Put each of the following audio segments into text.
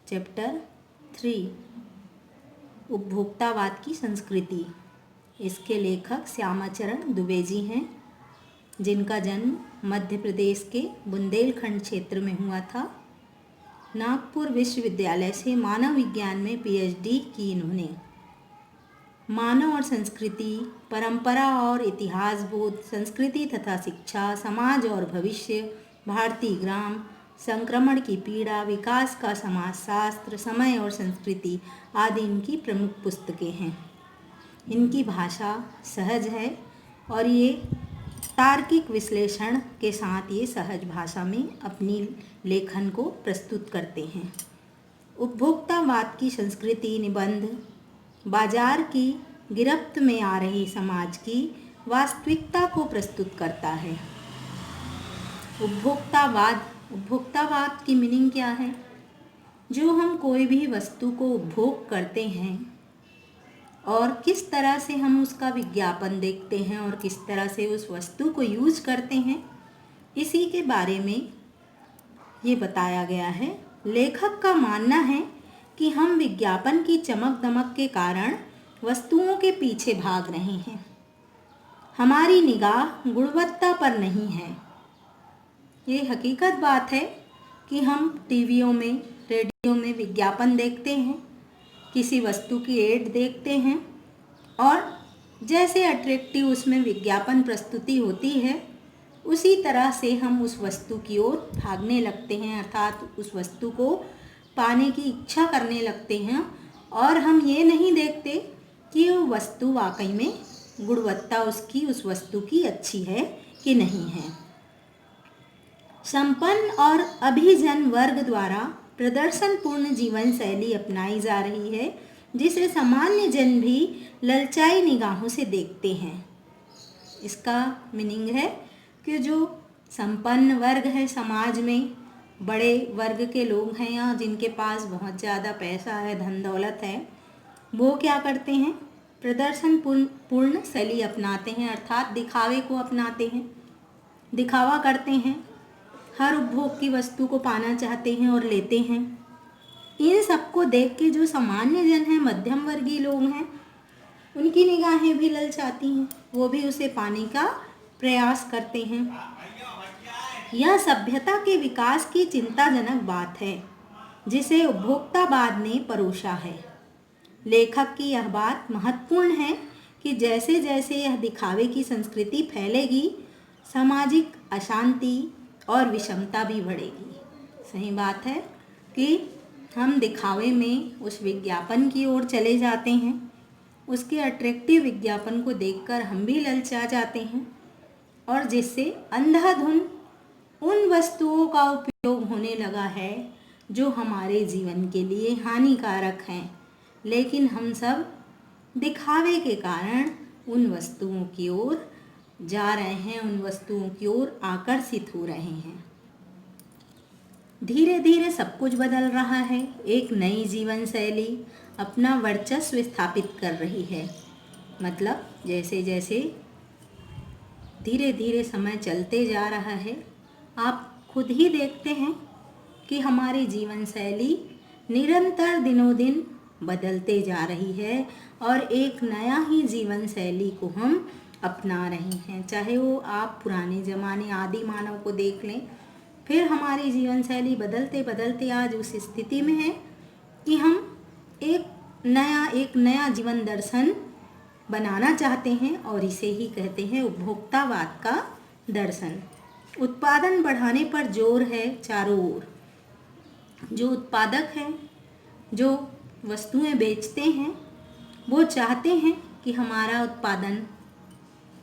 Chapter 3 उपभोक्तावाद की संस्कृति। इसके लेखक श्यामाचरण दुबे जी हैं, जिनका जन्म मध्य प्रदेश के बुंदेलखंड क्षेत्र में हुआ था। नागपुर विश्वविद्यालय से मानव विज्ञान में पीएचडी की इन्होंने। मानव और संस्कृति, परंपरा और इतिहास बोध, संस्कृति तथा शिक्षा, समाज और भविष्य, भारतीय ग्राम, संक्रमण की पीड़ा, विकास का समाजशास्त्र, समय और संस्कृति आदि इनकी प्रमुख पुस्तकें हैं। इनकी भाषा सहज है और ये तार्किक विश्लेषण के साथ ये सहज भाषा में अपनी लेखन को प्रस्तुत करते हैं। उपभोक्तावाद की संस्कृति निबंध बाजार की गिरफ्त में आ रही समाज की वास्तविकता को प्रस्तुत करता है। उपभोक्तावाद की मीनिंग क्या है? जो हम कोई भी वस्तु को उपभोग करते हैं और किस तरह से हम उसका विज्ञापन देखते हैं और किस तरह से उस वस्तु को यूज करते हैं, इसी के बारे में ये बताया गया है। लेखक का मानना है कि हम विज्ञापन की चमक दमक के कारण वस्तुओं के पीछे भाग रहे हैं। हमारी निगाह गुणवत्ता पर नहीं है। ये हकीकत बात है कि हम टीवियों में, रेडियो में विज्ञापन देखते हैं, किसी वस्तु की एड देखते हैं और जैसे अट्रैक्टिव उसमें विज्ञापन प्रस्तुति होती है, उसी तरह से हम उस वस्तु की ओर भागने लगते हैं, अर्थात उस वस्तु को पाने की इच्छा करने लगते हैं और हम ये नहीं देखते कि वो वस्तु वाकई में गुणवत्ता उसकी, उस वस्तु की अच्छी है कि नहीं है। संपन्न और अभिजन वर्ग द्वारा प्रदर्शनपूर्ण जीवन शैली अपनाई जा रही है, जिसे सामान्य जन भी ललचाई निगाहों से देखते हैं। इसका मीनिंग है कि जो संपन्न वर्ग है समाज में, बड़े वर्ग के लोग हैं या जिनके पास बहुत ज़्यादा पैसा है, धन दौलत है, वो क्या करते हैं? प्रदर्शन पूर्ण शैली अपनाते हैं, अर्थात दिखावे को अपनाते हैं, दिखावा करते हैं, हर उपभोग की वस्तु को पाना चाहते हैं और लेते हैं। इन सबको देख के जो सामान्य जन हैं, मध्यम वर्गीय लोग हैं, उनकी निगाहें भी ललचाती हैं, वो भी उसे पाने का प्रयास करते हैं। यह सभ्यता के विकास की चिंताजनक बात है, जिसे उपभोक्तावाद ने परोसा है। लेखक की यह बात महत्वपूर्ण है कि जैसे जैसे यह दिखावे की संस्कृति फैलेगी, सामाजिक अशांति और विषमता भी बढ़ेगी। सही बात है कि हम दिखावे में उस विज्ञापन की ओर चले जाते हैं, उसके अट्रैक्टिव विज्ञापन को देखकर हम भी ललचा जाते हैं और जिससे अंधाधुन उन वस्तुओं का उपयोग होने लगा है जो हमारे जीवन के लिए हानिकारक हैं, लेकिन हम सब दिखावे के कारण उन वस्तुओं की ओर जा रहे हैं, उन वस्तुओं की ओर आकर्षित हो रहे हैं। धीरे धीरे सब कुछ बदल रहा है। एक नई जीवन शैली अपना वर्चस्व स्थापित कर रही है। मतलब जैसे जैसे धीरे धीरे समय चलते जा रहा है, आप खुद ही देखते हैं कि हमारी जीवन शैली निरंतर दिनों दिन बदलते जा रही है और एक नया ही जीवन शैली को हम अपना रहे हैं। चाहे वो आप पुराने ज़माने आदि मानव को देख लें, फिर हमारी जीवन शैली बदलते बदलते आज उस स्थिति में है कि हम एक नया जीवन दर्शन बनाना चाहते हैं और इसे ही कहते हैं उपभोक्तावाद का दर्शन। उत्पादन बढ़ाने पर जोर है चारों ओर। जो उत्पादक हैं, जो वस्तुएं बेचते हैं, वो चाहते हैं कि हमारा उत्पादन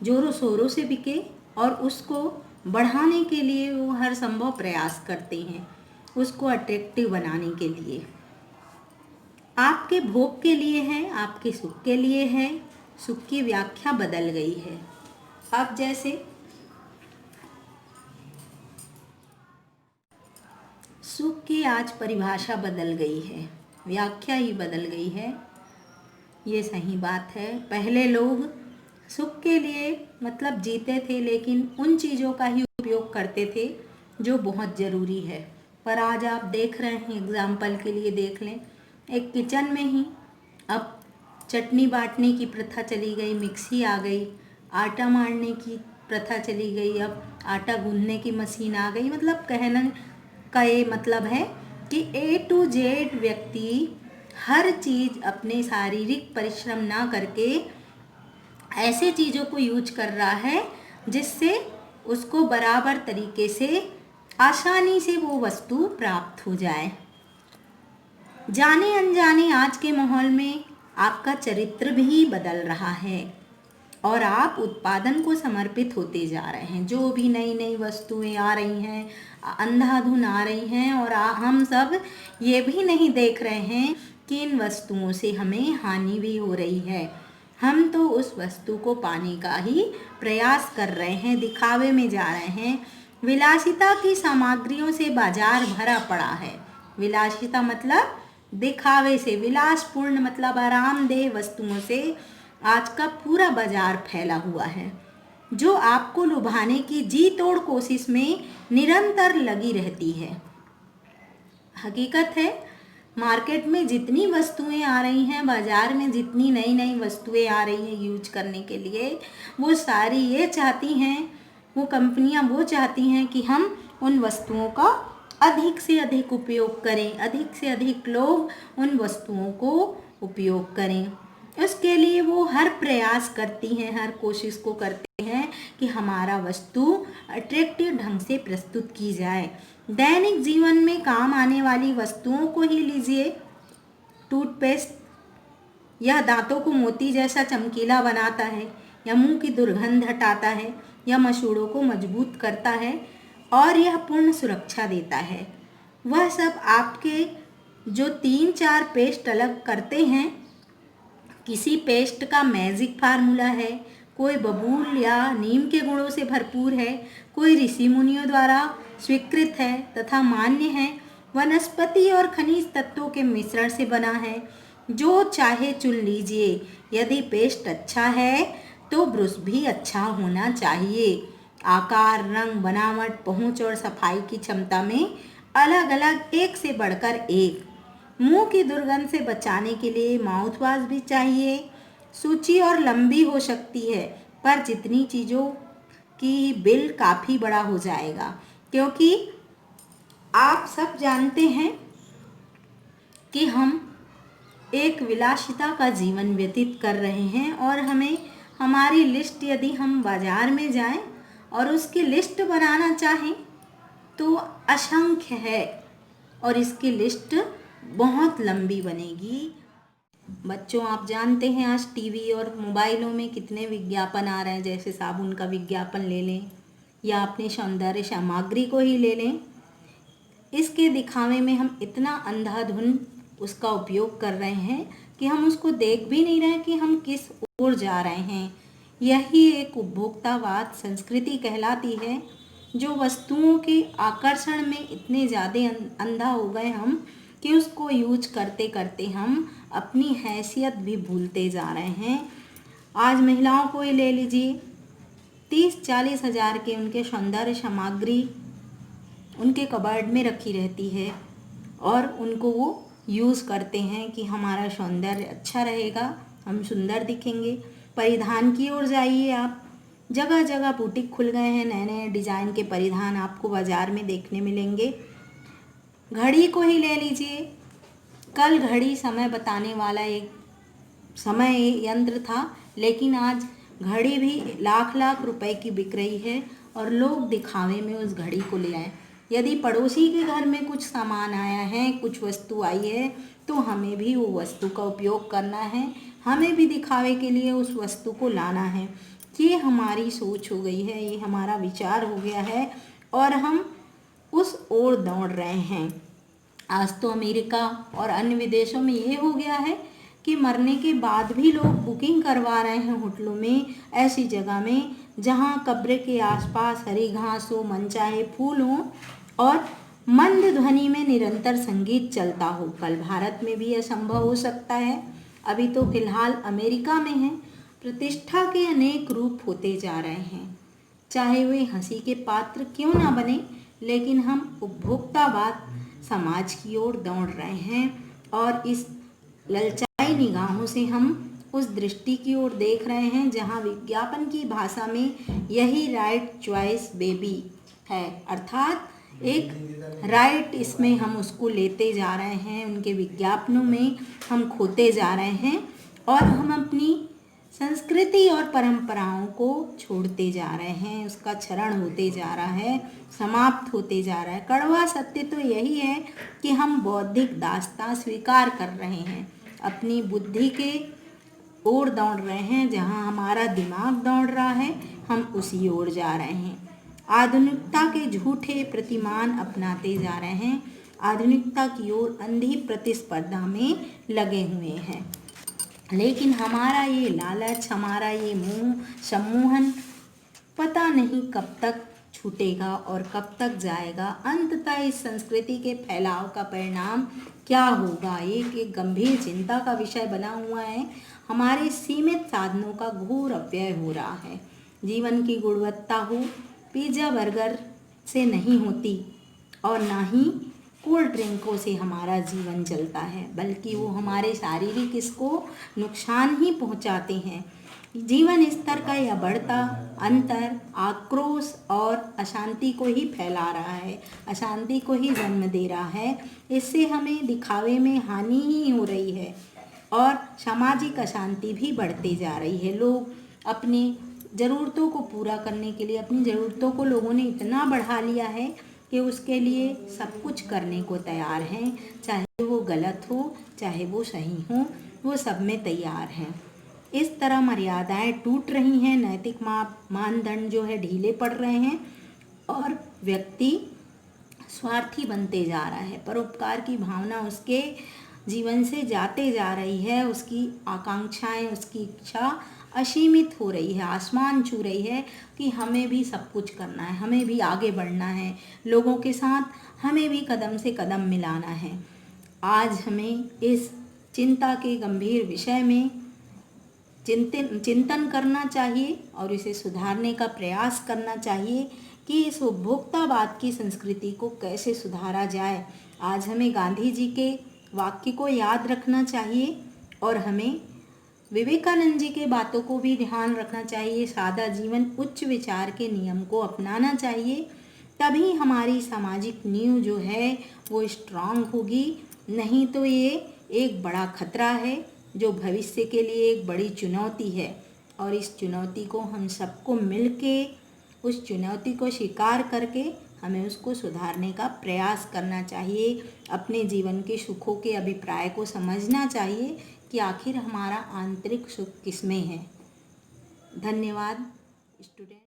जोरों शोरों से बिके और उसको बढ़ाने के लिए वो हर संभव प्रयास करते हैं, उसको अट्रैक्टिव बनाने के लिए। आपके भोग के लिए है, आपके सुख के लिए है। सुख की व्याख्या बदल गई है। अब जैसे सुख की आज परिभाषा बदल गई है, व्याख्या ही बदल गई है। ये सही बात है। पहले लोग सुख के लिए मतलब जीते थे, लेकिन उन चीज़ों का ही उपयोग करते थे जो बहुत ज़रूरी है। पर आज आप देख रहे हैं, एग्जाम्पल के लिए देख लें, एक किचन में ही अब चटनी बांटने की प्रथा चली गई, मिक्सी आ गई, आटा मारने की प्रथा चली गई, अब आटा गूंदने की मशीन आ गई। मतलब कहने का ये मतलब है कि A to Z व्यक्ति हर चीज़ अपने शारीरिक परिश्रम ना करके ऐसे चीज़ों को यूज कर रहा है जिससे उसको बराबर तरीके से आसानी से वो वस्तु प्राप्त हो जाए। जाने अनजाने आज के माहौल में आपका चरित्र भी बदल रहा है और आप उत्पादन को समर्पित होते जा रहे हैं। जो भी नई नई वस्तुएं आ रही हैं, अंधाधुन आ रही हैं, और हम सब ये भी नहीं देख रहे हैं कि इन वस्तुओं से हमें हानि भी हो रही है। हम तो उस वस्तु को पाने का ही प्रयास कर रहे हैं, दिखावे में जा रहे हैं। विलासिता की सामग्रियों से बाजार भरा पड़ा है। विलासिता मतलब दिखावे से, विलासपूर्ण मतलब आरामदेह वस्तुओं से आज का पूरा बाजार फैला हुआ है, जो आपको लुभाने की जी तोड़ कोशिश में निरंतर लगी रहती है। हकीकत है, मार्केट में जितनी वस्तुएं आ रही हैं, बाजार में जितनी नई नई वस्तुएं आ रही हैं यूज करने के लिए, वो सारी ये चाहती हैं, वो कंपनियां वो चाहती हैं कि हम उन वस्तुओं का अधिक से अधिक उपयोग करें, अधिक से अधिक लोग उन वस्तुओं को उपयोग करें। उसके लिए वो हर प्रयास करती हैं, हर कोशिश को करते हैं कि हमारा वस्तु अट्रैक्टिव ढंग से प्रस्तुत की जाए। दैनिक जीवन में काम आने वाली वस्तुओं को ही लीजिए। टूथपेस्ट यह दांतों को मोती जैसा चमकीला बनाता है, या मुंह की दुर्गंध हटाता है, या मसूड़ों को मजबूत करता है, और यह पूर्ण सुरक्षा देता है। वह सब आपके जो 3-4 पेस्ट अलग करते हैं, किसी पेस्ट का मैजिक फार्मूला है, कोई बबूल या नीम के गुणों से भरपूर है, कोई ऋषि मुनियों द्वारा स्वीकृत है तथा मान्य है, वनस्पति और खनिज तत्वों के मिश्रण से बना है। जो चाहे चुन लीजिए। यदि पेस्ट अच्छा है तो ब्रश भी अच्छा होना चाहिए। आकार, रंग, बनावट, पहुँच और सफाई की क्षमता में अलग अलग एक से बढ़कर एक। मुंह की दुर्गंध से बचाने के लिए माउथ वॉश भी चाहिए। सूची और लंबी हो सकती है, पर जितनी चीज़ों की बिल काफ़ी बड़ा हो जाएगा, क्योंकि आप सब जानते हैं कि हम एक विलासिता का जीवन व्यतीत कर रहे हैं, और हमें हमारी लिस्ट, यदि हम बाज़ार में जाएं और उसकी लिस्ट बनाना चाहें तो असंख्य है, और इसकी लिस्ट बहुत लंबी बनेगी। बच्चों, आप जानते हैं आज टीवी और मोबाइलों में कितने विज्ञापन आ रहे हैं। जैसे साबुन का विज्ञापन ले लें या अपनी सौंदर्य सामग्री को ही ले लें, इसके दिखावे में हम इतना अंधाधुन उसका उपयोग कर रहे हैं कि हम उसको देख भी नहीं रहे कि हम किस ओर जा रहे हैं। यही एक उपभोक्तावाद संस्कृति कहलाती है, जो वस्तुओं के आकर्षण में इतने ज़्यादा अंधा हो गए हम कि उसको यूज करते करते हम अपनी हैसियत भी भूलते जा रहे हैं। आज महिलाओं को ही ले लीजिए, 30-40 हज़ार के उनके सौंदर्य सामग्री उनके कबर्ड में रखी रहती है, और उनको वो यूज़ करते हैं कि हमारा सौंदर्य अच्छा रहेगा, हम सुंदर दिखेंगे। परिधान की ओर जाइए आप, जगह जगह बुटीक खुल गए हैं, नए नए डिज़ाइन के परिधान आपको बाज़ार में देखने मिलेंगे। घड़ी को ही ले लीजिए, कल घड़ी समय बताने वाला एक समय यंत्र था, लेकिन आज घड़ी भी लाख लाख रुपए की बिक रही है, और लोग दिखावे में उस घड़ी को ले आए। यदि पड़ोसी के घर में कुछ सामान आया है, कुछ वस्तु आई है, तो हमें भी वो वस्तु का उपयोग करना है, हमें भी दिखावे के लिए उस वस्तु को लाना है। ये हमारी सोच हो गई है, ये हमारा विचार हो गया है, और हम उस ओर दौड़ रहे हैं। आज तो अमेरिका और अन्य विदेशों में ये हो गया है कि मरने के बाद भी लोग बुकिंग करवा रहे हैं होटलों में, ऐसी जगह में जहां कब्र के आसपास हरी घास हो, मनचाहे फूल हो, और मंद ध्वनि में निरंतर संगीत चलता हो। कल भारत में भी यह संभव हो सकता है। अभी तो फिलहाल अमेरिका में है। प्रतिष्ठा के अनेक रूप होते जा रहे हैं, चाहे वे हंसी के पात्र क्यों ना बने, लेकिन हम उपभोक्तावाद समाज की ओर दौड़ रहे हैं और इस ललचाई निगाहों से हम उस दृष्टि की ओर देख रहे हैं जहां विज्ञापन की भाषा में यही राइट चॉइस बेबी है, अर्थात एक राइट इसमें हम उसको लेते जा रहे हैं, उनके विज्ञापनों में हम खोते जा रहे हैं और हम अपनी संस्कृति और परंपराओं को छोड़ते जा रहे हैं, उसका क्षरण होते जा रहा है, समाप्त होते जा रहा है। कड़वा सत्य तो यही है कि हम बौद्धिक दास्तां स्वीकार कर रहे हैं, अपनी बुद्धि के ओर दौड़ रहे हैं, जहां हमारा दिमाग दौड़ रहा है हम उसी ओर जा रहे हैं। आधुनिकता के झूठे प्रतिमान अपनाते जा रहे हैं, आधुनिकता की ओर अंधी प्रतिस्पर्धा में लगे हुए हैं। लेकिन हमारा ये लालच, हमारा ये मोह सम्मोहन पता नहीं कब तक छूटेगा और कब तक जाएगा। अंततः इस संस्कृति के फैलाव का परिणाम क्या होगा, एक गंभीर चिंता का विषय बना हुआ है। हमारे सीमित साधनों का घोर अपव्यय हो रहा है। जीवन की गुणवत्ता हो पिज़्ज़ा बर्गर से नहीं होती और ना ही कोल्ड ड्रिंकों से हमारा जीवन चलता है, बल्कि वो हमारे शारीरिक इसको नुकसान ही पहुंचाते हैं। जीवन स्तर का यह बढ़ता अंतर आक्रोश और अशांति को ही फैला रहा है, अशांति को ही जन्म दे रहा है। इससे हमें दिखावे में हानि ही हो रही है और सामाजिक अशांति भी बढ़ती जा रही है। लोग अपनी ज़रूरतों को पूरा करने के लिए, अपनी ज़रूरतों को लोगों ने इतना बढ़ा लिया है कि उसके लिए सब कुछ करने को तैयार हैं, चाहे वो गलत हो चाहे वो सही हो, वो सब में तैयार हैं। इस तरह मर्यादाएं टूट रही हैं, नैतिक मानदंड जो है ढीले पड़ रहे हैं और व्यक्ति स्वार्थी बनते जा रहा है। परोपकार की भावना उसके जीवन से जाते जा रही है, उसकी आकांक्षाएं, उसकी इच्छा असीमित हो रही है, आसमान छू रही है कि हमें भी सब कुछ करना है, हमें भी आगे बढ़ना है, लोगों के साथ हमें भी कदम से कदम मिलाना है। आज हमें इस चिंता के गंभीर विषय में चिंतन करना चाहिए और इसे सुधारने का प्रयास करना चाहिए कि इस उपभोक्तावाद की संस्कृति को कैसे सुधारा जाए। आज हमें गांधी जी के वाक्य को याद रखना चाहिए और हमें विवेकानंद जी के बातों को भी ध्यान रखना चाहिए। सादा जीवन, उच्च विचार के नियम को अपनाना चाहिए, तभी हमारी सामाजिक नींव जो है वो स्ट्रांग होगी। नहीं तो ये एक बड़ा खतरा है जो भविष्य के लिए एक बड़ी चुनौती है और इस चुनौती को हम सबको मिलके, उस चुनौती को स्वीकार करके हमें उसको सुधारने का प्रयास करना चाहिए। अपने जीवन के सुखों के अभिप्राय को समझना चाहिए कि आखिर हमारा आंतरिक सुख किसमें है। धन्यवाद स्टूडेंट।